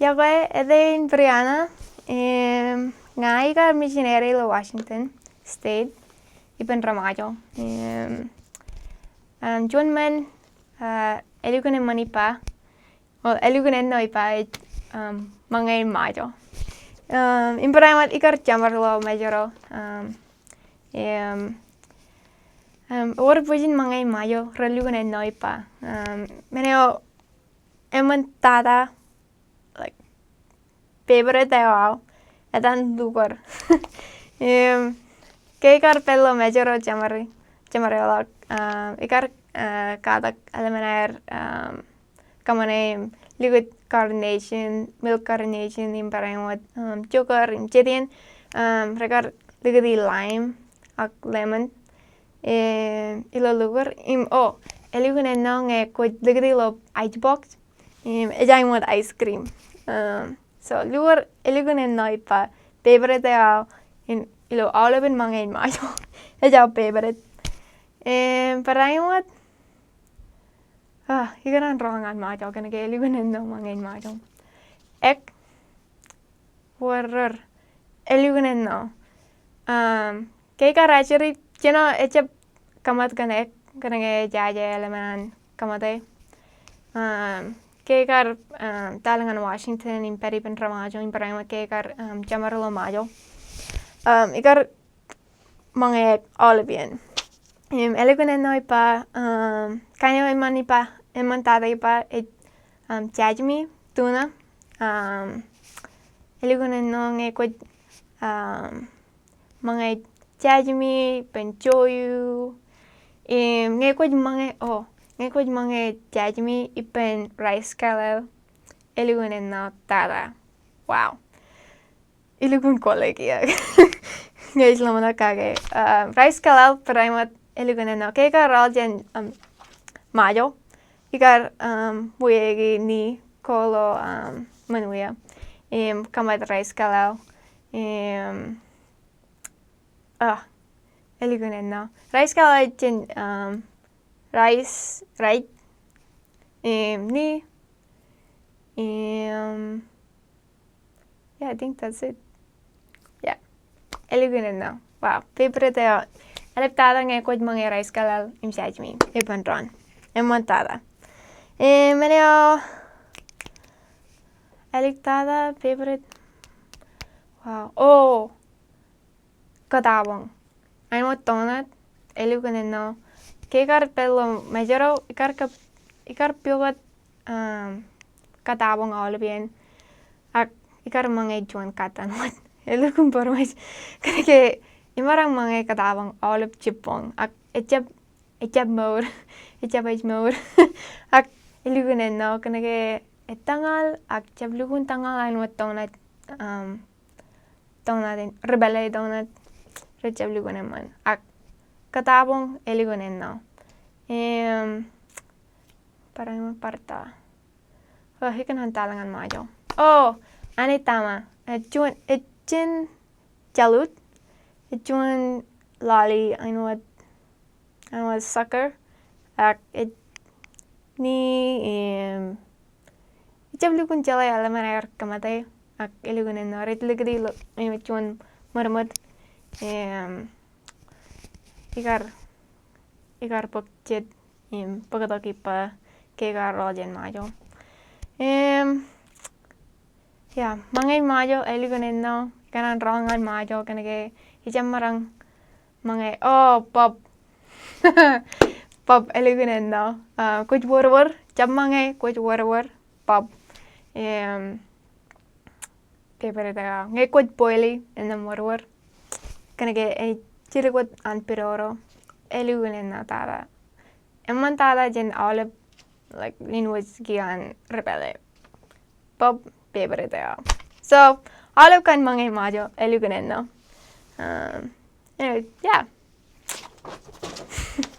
Jeg er Brianna. Ngayon ka missionary lo Washington State. Iban Ramajo. Juan man elukunen manipa. Well, elukunen no ipa mangay majo. Imperaimat ikar jamar lo majoro. Or pujin mangay majo relukunen no ipa. Meneo eman tada like favorite tayo etan dukor. Keikar pelo majoro jamari lo ikar katak alamanar kamane liquid carnation, milk carnation imperaimat sugar imchedian rekar liquid lime ak lemon ilo lugar elukunen no nge kuj liquid lo icebox ejang mod ice cream. So lugar elukunen no ipa favorite tayo in ilo alabin mangay mayo. Ejang favorite. Peraimat ikaran rongan mayo kana ke elukunen no mangay mayo. Ek warer elukunen no. Keikar achiri chino echep kamat kana ek kana ke jaja eleman kamate. Keikar talangan Washington imperipen Ramajo imperaimat keikar jamar lo mayo. Ikar mangay olivian. Elukunen no ipa kanyo eman ipa eman tada ipa jajmi tuna. Elukunen no nge kuj mangay jajmi penjoyu. Nge kuj mangay jajmi ipen rice kalel. Elukunen no tada. Wow. Ilukun kolegi ya. Nge islam na kage. Rice kalel peraimat elukunen no. Keikar aljen mayo. Ikar buegi ni kolo manuya. Kamat rice kalel. Elukunen no. Rice kalel jen rice right. Ni yeah, I think that's it. Yeah. Elukunen no. Wow. Favorite tayo. Alip tada nge kuj mangay rice kalel imsajmi. Ipan ron. Eman tada. Meneo alip tada favorite. Wow. Katabong. Ay mo tonat. Elukunen no. Keikar pelo majoro ikar piugat katabong olivian. Ak ikar mangay juan katan mat. Elukun pormais. Kaya imarang mangay katabong olive chipong. Ak echep mode. Echep mode. Ak elukunen no. Kaya etangal ak chep lukun tangal ay mo tonat tonatin rebele tonat recep lukunen man. Ak katabong elukunen no. Parang parta. Hikan hantalangan mayo. Ani tama. Echin jalut. Echin lali. I know what sucker. Ak echep lukun jalay alaman air kamate. Ak elukunen no. Ret lukadi lo. Echin marmot. Ikar pokchet. Pagatok ipa. Keikar aljen mayo. Yeah, mangay mayo elukunen no. Ikaran rongan mayo kana ke ijam marang mangay pop. Pop elukunen no. Kuj war jam mangay kuj war pop. Favorite tayo. Ngay kuj boily enam war. Kana ke chirikot anpiroro. Elukunen no tada. Eman tada jen olive like linwas gian rebele. Pop favorite tayo. So, olive kan mangay mayo elukunen no. Anyway, yeah.